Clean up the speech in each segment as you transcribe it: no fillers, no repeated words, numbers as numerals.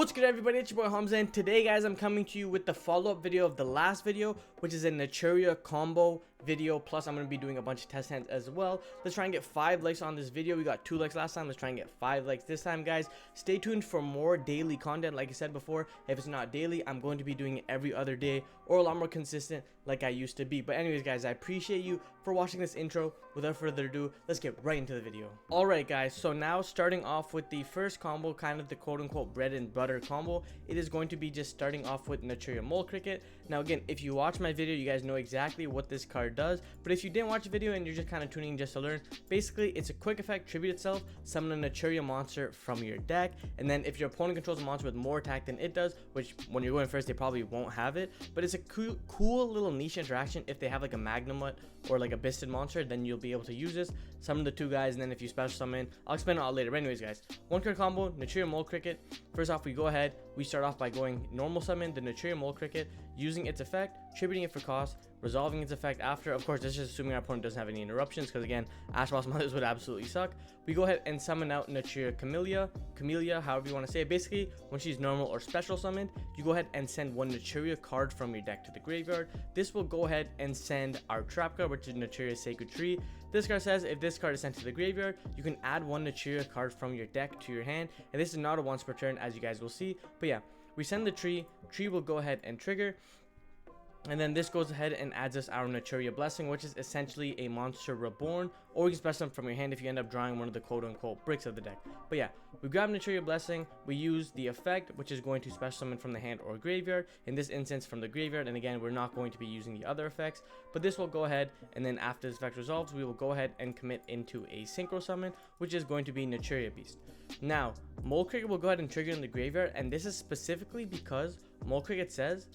What's good, everybody? It's your boy Hamza, and today, guys, I'm coming to you with the follow-up video of the last video, which is a Naturia combo video. Plus, I'm going to be doing a bunch of test hands as well. Let's try and get 5 likes on this video. We got 2 likes last time. Let's try and get 5 likes this time, guys. Stay tuned for more daily content. Like I said before, if it's not daily, I'm going to be doing it every other day or a lot more consistent like I used to be. But anyways, guys, I appreciate you for watching this intro. Without further ado, let's get right into the video. Alright, guys, so now starting off with the first combo, kind of the quote-unquote bread and butter combo, it is going to be just starting off with Naturia Mole Cricket. Now again, if you watch my video, you guys know exactly what this card does, but if you didn't watch the video and you're just kind of tuning in just to learn, basically it's a quick effect, tribute itself, summon a Naturia monster from your deck, and then if your opponent controls a monster with more attack than it does, which when you're going first they probably won't have it, but it's a cool little niche interaction. If they have like a Magnemite or like a Bisted monster, then you'll be able to use this, summon the 2 guys, and then if you special summon, I'll explain it all later. But anyways, guys, 1 card combo, Naturia Mole Cricket. First off, we go ahead, we start off by going normal summon the Naturia Mole Cricket, using its effect, tributing it for cost, resolving its effect after. Of course, this is just assuming our opponent doesn't have any interruptions, because again, Ash Boss Mothers would absolutely suck. We go ahead and summon out Naturia Camellia, however you want to say it. Basically, when she's normal or special summoned, you go ahead and send 1 Naturia card from your deck to the graveyard. This will go ahead and send our trap card, which is Naturia Sacred Tree. This card says if this card is sent to the graveyard, you can add 1 Naturia card from your deck to your hand, and this is not a once per turn, as you guys will see. But yeah, we send the tree will go ahead and trigger, and then this goes ahead and adds us our Naturia Blessing, which is essentially a monster reborn, or you can special them from your hand if you end up drawing one of the quote-unquote bricks of the deck. But yeah, we grab Naturia Blessing, we use the effect, which is going to special summon from the hand or graveyard, in this instance from the graveyard, and again, we're not going to be using the other effects, but this will go ahead, and then after this effect resolves, we will go ahead and commit into a synchro summon, which is going to be Naturia Beast. Now, Mole Cricket will go ahead and trigger in the graveyard, and this is specifically because Mole Cricket says,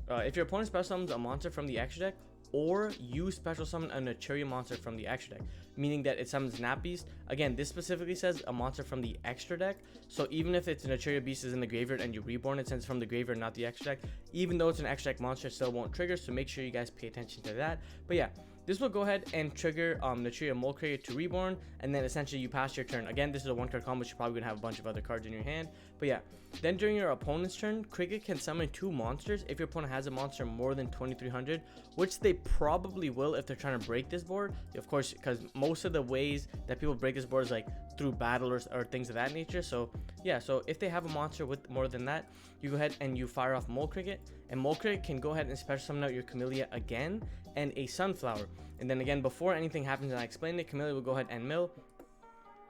if your opponent special summons a monster from the extra deck, or you special summon a Naturia monster from the extra deck, meaning that it summons Nat Beast. Again, this specifically says a monster from the extra deck, so even if it's Naturia Beast is in the graveyard and you reborn it, since it's from the graveyard, not the extra deck, even though it's an extra deck monster, it still won't trigger, so make sure you guys pay attention to that. But yeah, this will go ahead and trigger Naturia Mole Cricket to reborn, and then essentially you pass your turn. Again, this is a 1 card combo, so you're probably gonna have a bunch of other cards in your hand. But yeah, then during your opponent's turn, Cricket can summon 2 monsters if your opponent has a monster more than 2300, which they probably will if they're trying to break this board, of course, because most of the ways that people break this board is like through battle or things of that nature. So yeah, so if they have a monster with more than that, you go ahead and you fire off Mole Cricket, and Mole Cricket can go ahead and special summon out your Camellia again and a Sunflower. And then again, before anything happens and I explain it, Camellia will go ahead and mill.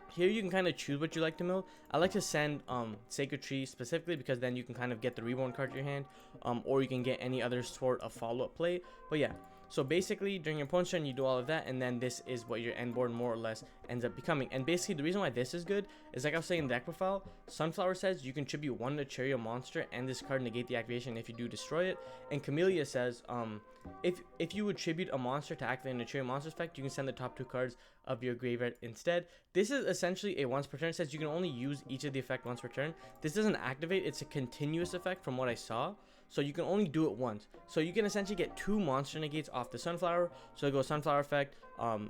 Here you can kind of choose what you like to mill. I like to send Sacred Tree specifically because then you can kind of get the reborn card to your hand, or you can get any other sort of follow-up play. But yeah, so basically during your opponent's turn you do all of that, and then this is what your end board more or less ends up becoming. And basically the reason why this is good is, like I was saying in the deck profile, Sunflower says you can tribute 1 Naturia monster and this card negate the activation if you do destroy it, and Camellia says if you would tribute a monster to activate a Naturia monster effect, you can send the top 2 cards of your graveyard instead. This is essentially a once per turn. It says you can only use each of the effect once per turn. This doesn't activate, it's a continuous effect from what I saw, so you can only do it once. So you can essentially get 2 monster negates off the Sunflower. So it goes Sunflower effect,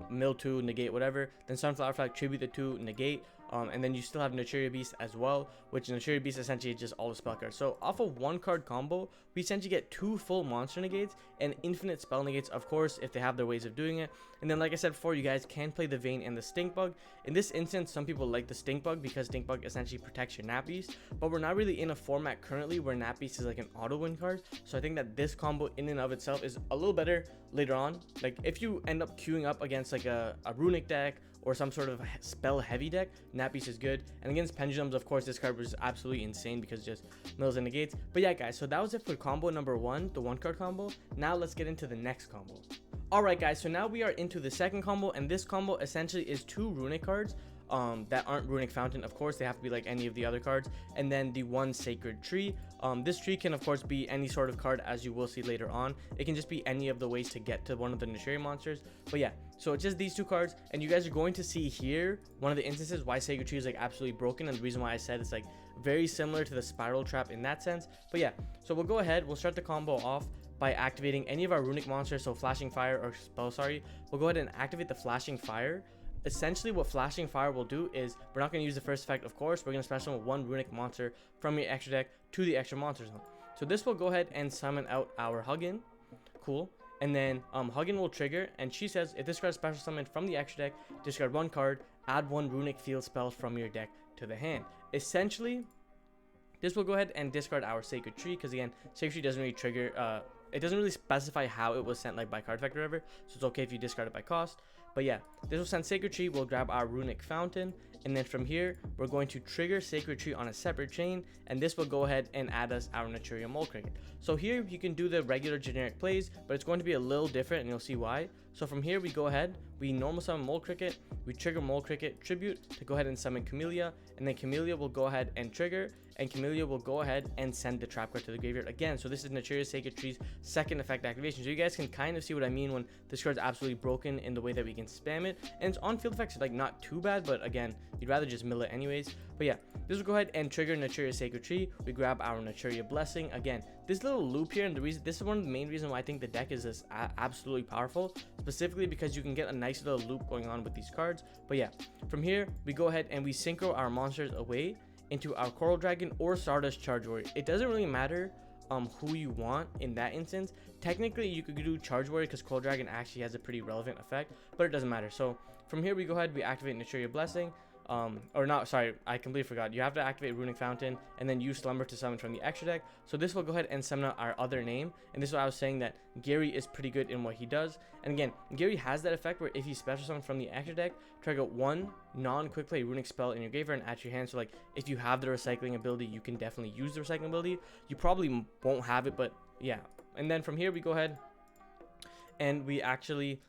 mill 2, negate whatever, then Sunflower effect, tribute the 2, negate, and then you still have Naturia Beast as well, which Naturia Beast essentially is just all the spell cards. So off of 1 card combo, we essentially get 2 full monster negates and infinite spell negates, of course, if they have their ways of doing it. And then, like I said before, you guys can play the Vayne and the Stink Bug. In this instance, some people like the Stink Bug because Stink Bug essentially protects your Nat Beast, but we're not really in a format currently where Nat Beast is like an auto win card. So I think that this combo in and of itself is a little better later on. Like if you end up queuing up against like a Runick deck or some sort of spell heavy deck, Nat Beast is good. And against Pendulums, of course, this card was absolutely insane because it just mills and negates. But yeah, guys, so that was it for combo number 1, the 1 card combo. Now let's get into the next combo. Alright, guys, so now we are into the second combo, and this combo essentially is 2 Runick cards that aren't Runick Fountain. Of course, they have to be like any of the other cards, and then the 1 Sacred Tree. This tree can of course be any sort of card, as you will see later on. It can just be any of the ways to get to one of the Naturia monsters. But yeah, so it's just these 2 cards, and you guys are going to see here one of the instances why Sacred Tree is like absolutely broken, and the reason why I said it's like very similar to the Spiral Trap in that sense. But yeah, so we'll go ahead, we'll start the combo off by activating any of our Runick monsters. So Flashing Fire, or spell, sorry, we'll go ahead and activate the Flashing Fire, essentially what Flashing Fire will do is, we're not going to use the first effect, of course. We're going to special summon one runic monster from your extra deck to the extra monster zone. So this will go ahead and summon out our Huggin. Cool. And then Huggin will trigger, and she says, if this card is special summoned from the extra deck, discard one card, add one runic field spell from your deck to the hand. Essentially, this will go ahead and discard our Sacred Tree, because again, Sacred Tree doesn't really trigger, it doesn't really specify how it was sent, like by card effect or whatever, so it's okay if you discard it by cost. But yeah, this will send Sacred Tree, we'll grab our Runic Fountain, and then from here, we're going to trigger Sacred Tree on a separate chain, and this will go ahead and add us our Naturia Mole Cricket. So here, you can do the regular generic plays, but it's going to be a little different, and you'll see why. So from here, we go ahead, we normal summon Mole Cricket, we trigger Mole Cricket Tribute to go ahead and summon Camellia, and then Camellia will go ahead and trigger, and Camellia will go ahead and send the trap card to the graveyard again. So this is Naturia Sacred Tree's second effect activation. So you guys can kind of see what I mean when this card's absolutely broken in the way that we can spam it. And its on-field effects are like not too bad, but again, you'd rather just mill it anyways. But yeah, this will go ahead and trigger Naturia Sacred Tree. We grab our Naturia Blessing. Again, this little loop here, and the reason this is one of the main reasons why I think the deck is this absolutely powerful, specifically because you can get a nice little loop going on with these cards. But yeah, from here, we go ahead and we synchro our monsters away into our Coral Dragon or Stardust Charge Warrior. It doesn't really matter who you want in that instance. Technically, you could do Charge Warrior because Coral Dragon actually has a pretty relevant effect, but it doesn't matter. So from here, we go ahead, we activate Naturia Blessing. Or not, sorry, I completely forgot. You have to activate Runic Fountain and then use Slumber to summon from the extra deck. So this will go ahead and summon out our other name. And this is why I was saying that Gary is pretty good in what he does. And again, Gary has that effect where if you special summon from the extra deck, trigger one non-quick play runic spell in your graveyard and add to your hand. So like if you have the recycling ability, you can definitely use the recycling ability. You probably won't have it, but yeah. And then from here, we go ahead and we actually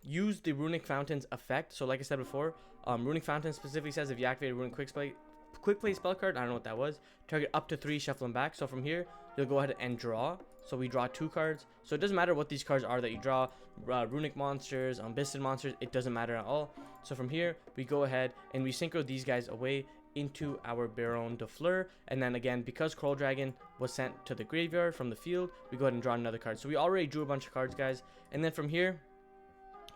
use the Runic Fountain's effect. So like I said before, Runic Fountain specifically says if you activate a Runic quick play spell card, I don't know what that was, target up to 3, shuffle them back. So from here, you'll go ahead and draw. So we draw 2 cards. So it doesn't matter what these cards are that you draw, runic monsters, bisted monsters, it doesn't matter at all. So from here, we go ahead and we synchro these guys away into our Baron de Fleur. And then again, because Coral Dragon was sent to the graveyard from the field, we go ahead and draw another card. So we already drew a bunch of cards, guys. And then from here,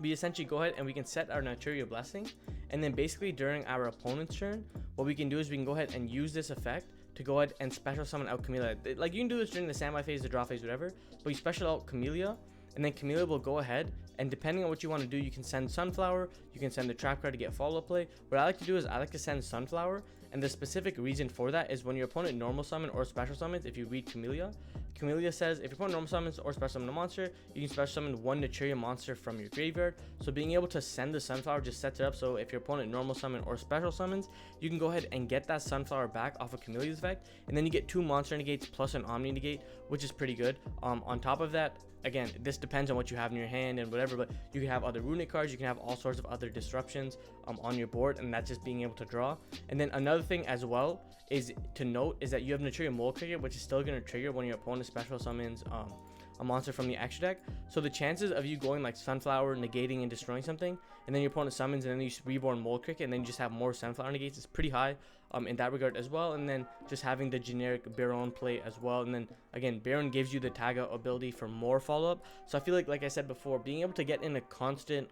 we essentially go ahead and we can set our Naturia Blessing, and then basically during our opponent's turn, what we can do is we can go ahead and use this effect to go ahead and special summon out Camellia. Like you can do this during the standby phase, the draw phase, whatever, but you special out Camellia, and then Camellia will go ahead, and depending on what you want to do, you can send Sunflower, you can send the trap card to get follow-up play. What I like to do is I like to send Sunflower, and the specific reason for that is when your opponent normal summon or special summons, if you read Camellia, Camellia says if your opponent normal summons or special summon a monster, you can special summon one Naturia monster from your graveyard. So being able to send the Sunflower just sets it up so if your opponent normal summon or special summons, you can go ahead and get that Sunflower back off of Camellia's effect, and then you get 2 monster negates plus an Omni negate, which is pretty good. On top of that, again, this depends on what you have in your hand and whatever, but you can have other runic cards, you can have all sorts of other disruptions on your board, and that's just being able to draw. And then another thing as well is to note is that you have Naturia Mole Cricket, which is still going to trigger when your opponent special summons a monster from the extra deck. So the chances of you going like Sunflower, negating and destroying something, and then your opponent summons and then you reborn Mole Cricket, and then you just have more Sunflower negates, is pretty high in that regard as well. And then just having the generic Baron play as well, and then again, Baron gives you the tag out ability for more follow-up. So I feel like I said before, being able to get in a constant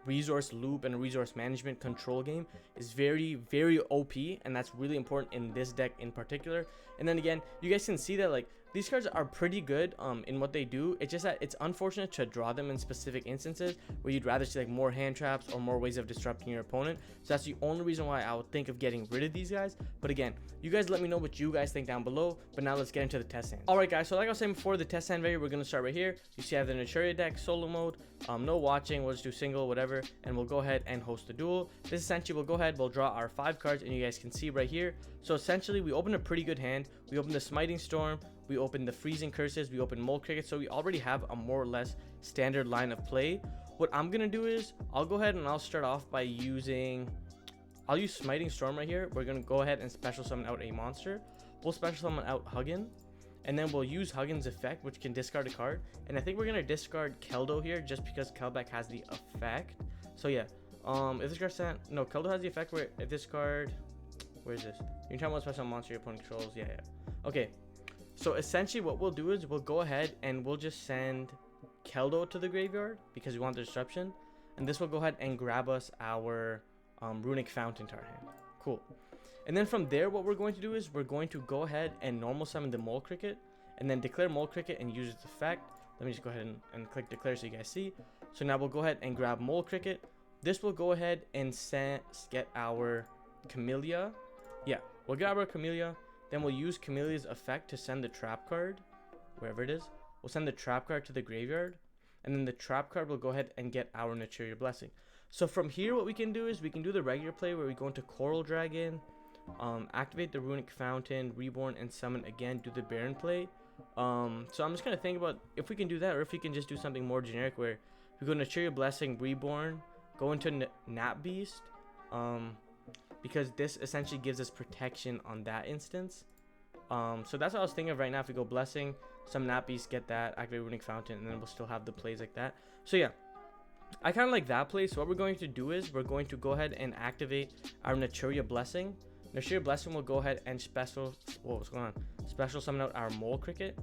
resource loop and resource management control game is very, very OP, and that's really important in this deck in particular. And then again, you guys can see that like these cards are pretty good in what they do. It's just that it's unfortunate to draw them in specific instances where you'd rather see like more hand traps or more ways of disrupting your opponent. So that's the only reason why I would think of getting rid of these guys. But again, you guys let me know what you guys think down below. But now let's get into the test hand. Alright guys, so like I was saying before, the test hand video, we're going to start right here. You see I have the Naturia deck, solo mode, no watching, we'll just do single, whatever, and we'll go ahead and host the duel. This essentially, we'll go ahead, we'll draw our 5 cards, and you guys can see right here. So essentially, we open a pretty good hand. We open the Smiting Storm, we open the Freezing Curses, we open Mole Cricket, so we already have a more or less standard line of play. What I'm gonna do is, I'll go ahead and I'll start off by I'll use Smiting Storm right here. We're gonna go ahead and special summon out a monster. We'll special summon out Huggin, and then we'll use Huggin's effect, which can discard a card. And I think we're gonna discard Keldo here, just because Kelbeck has the effect. So yeah, if this card sent, no, Keldo has the effect where if this card, where is this? You can tell what special monster your opponent controls. Yeah. Okay. So essentially what we'll do is we'll go ahead and we'll just send Keldo to the graveyard because we want the disruption. and this will go ahead and grab us our Runick Fountain to our hand. Cool. And then from there, what we're going to do is we're going to go ahead and normal summon the Mole Cricket, and then declare Mole Cricket and use its effect. Let me just go ahead and click declare so you guys see. So now we'll go ahead and grab Mole Cricket. This will go ahead and get our Camellia. Yeah, we'll grab our Camellia. Then we'll use Camellia's effect to send the trap card, wherever it is. We'll send the trap card to the graveyard. And then the trap card will go ahead and get our Naturia Blessing. So from here, what we can do is we can do the regular play where we go into Coral Dragon, activate the Runick Fountain, Reborn, and summon again, do the Baron play. So I'm just gonna think about if we can do that, or if we can just do something more generic where we go Naturia Blessing, Reborn, go into Nat Beast, because this essentially gives us protection on that instance. So that's what I was thinking of right now. If we go Blessing, some Nat Beast, get that, activate Runick Fountain, and then we'll still have the plays like that. So yeah, I kind of like that play. So what we're going to do is we're going to go ahead and activate our Naturia Blessing. Naturia Blessing will go ahead and special summon out our Mole Cricket.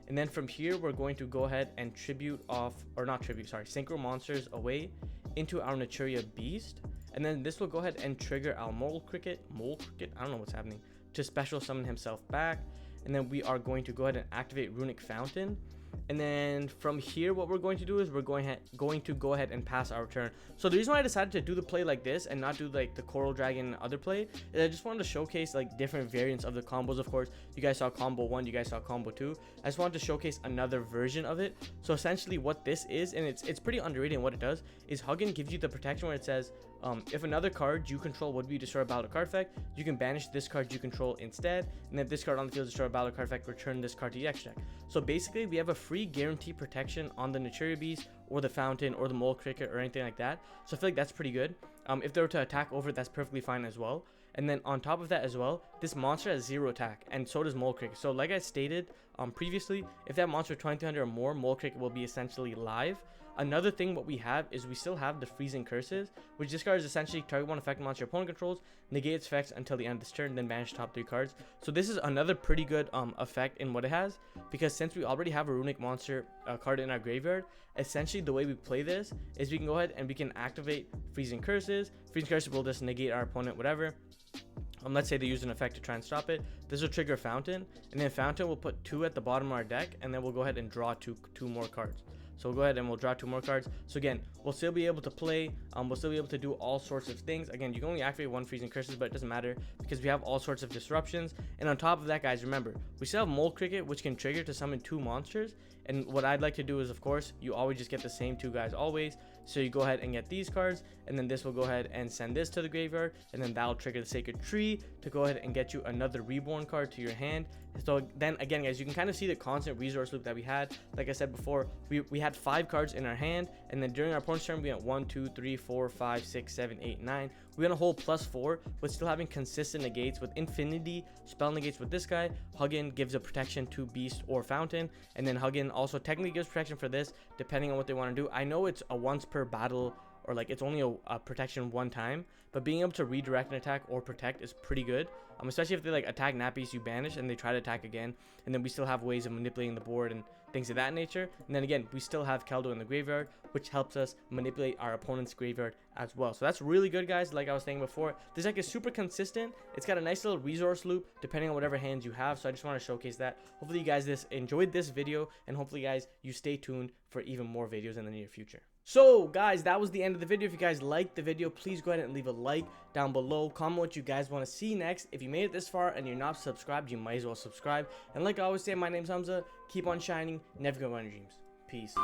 And then from here, we're going to go ahead and synchro monsters away into our Naturia Beast. And then this will go ahead and trigger our Mole Cricket, I don't know what's happening, to special summon himself back. And then we are going to go ahead and activate Runick Fountain. And then from here, what we're going to do is we're going to go ahead and pass our turn. So the reason why I decided to do the play like this and not do like the Coral Dragon and other play is I just wanted to showcase like different variants of the combos. Of course, you guys saw combo 1, you guys saw combo 2. I just wanted to showcase another version of it. So essentially what this is, and it's pretty underrated in what it does, is Huggin gives you the protection where it says, if another card you control would be destroy a battle card effect, you can banish this card you control instead, and if this card on the field destroy a battle card effect, return this card to the X deck. So basically, we have a free guarantee protection on the Naturia Beast or the Fountain or the Mole Cricket or anything like that. So I feel like that's pretty good. If they were to attack over it, that's perfectly fine as well. And then on top of that as well, this monster has 0 attack, and so does Mole Cricket. So like I stated previously, if that monster 2300 or more, Mole Cricket will be essentially live. Another thing what we have is we still have the Freezing Curses, which discards essentially target one effect monster your opponent controls, negate its effects until the end of this turn, then banish top 3 cards. So this is another pretty good effect in what it has, because since we already have a Runick monster card in our graveyard, essentially the way we play this is we can go ahead and we can activate Freezing Curses. Freezing Curses will just negate our opponent, whatever. Let's say they use an effect to try and stop it. This will trigger Fountain, and then Fountain will put 2 at the bottom of our deck, and then we'll go ahead and draw two more cards. So we'll go ahead and we'll draw 2 more cards. So again, we'll still be able to play. We'll still be able to do all sorts of things. Again, you can only activate 1 Freezing Curses, but it doesn't matter because we have all sorts of disruptions. And on top of that, guys, remember, we still have Mole Cricket, which can trigger to summon 2 monsters. And what I'd like to do is, of course, you always just get the same 2 guys always. So you go ahead and get these cards, and then this will go ahead and send this to the graveyard, and then that'll trigger the Sacred Tree to go ahead and get you another Reborn card to your hand. So then again, guys, you can kind of see the constant resource loop that we had. Like I said before, we had 5 cards in our hand, and then during our opponent's turn, we went 1, 2, 3, 4, 5, 6, 7, 8, 9. We went a whole +4, but still having consistent negates with Infinity, spell negates with this guy. Huggin gives a protection to Beast or Fountain, and then Huggin also technically gives protection for this, depending on what they want to do. I know it's a once per battle, or like it's only a protection 1 time, but being able to redirect an attack or protect is pretty good, especially if they like attack Nat Beast, you banish, and they try to attack again, and then we still have ways of manipulating the board and things of that nature. And then again, we still have Keldo in the graveyard, which helps us manipulate our opponent's graveyard as well. So that's really good, guys. Like I was saying before, this deck is super consistent. It's got a nice little resource loop depending on whatever hands you have. So I just want to showcase that. Hopefully you guys enjoyed this video, and hopefully guys, you stay tuned for even more videos in the near future. So guys, that was the end of the video. If you guys liked the video, please go ahead and leave a like down below. Comment what you guys want to see next. If you made it this far and you're not subscribed, you might as well subscribe. And like I always say, my name's Hamza. Keep on shining, never give up on your dreams. Peace.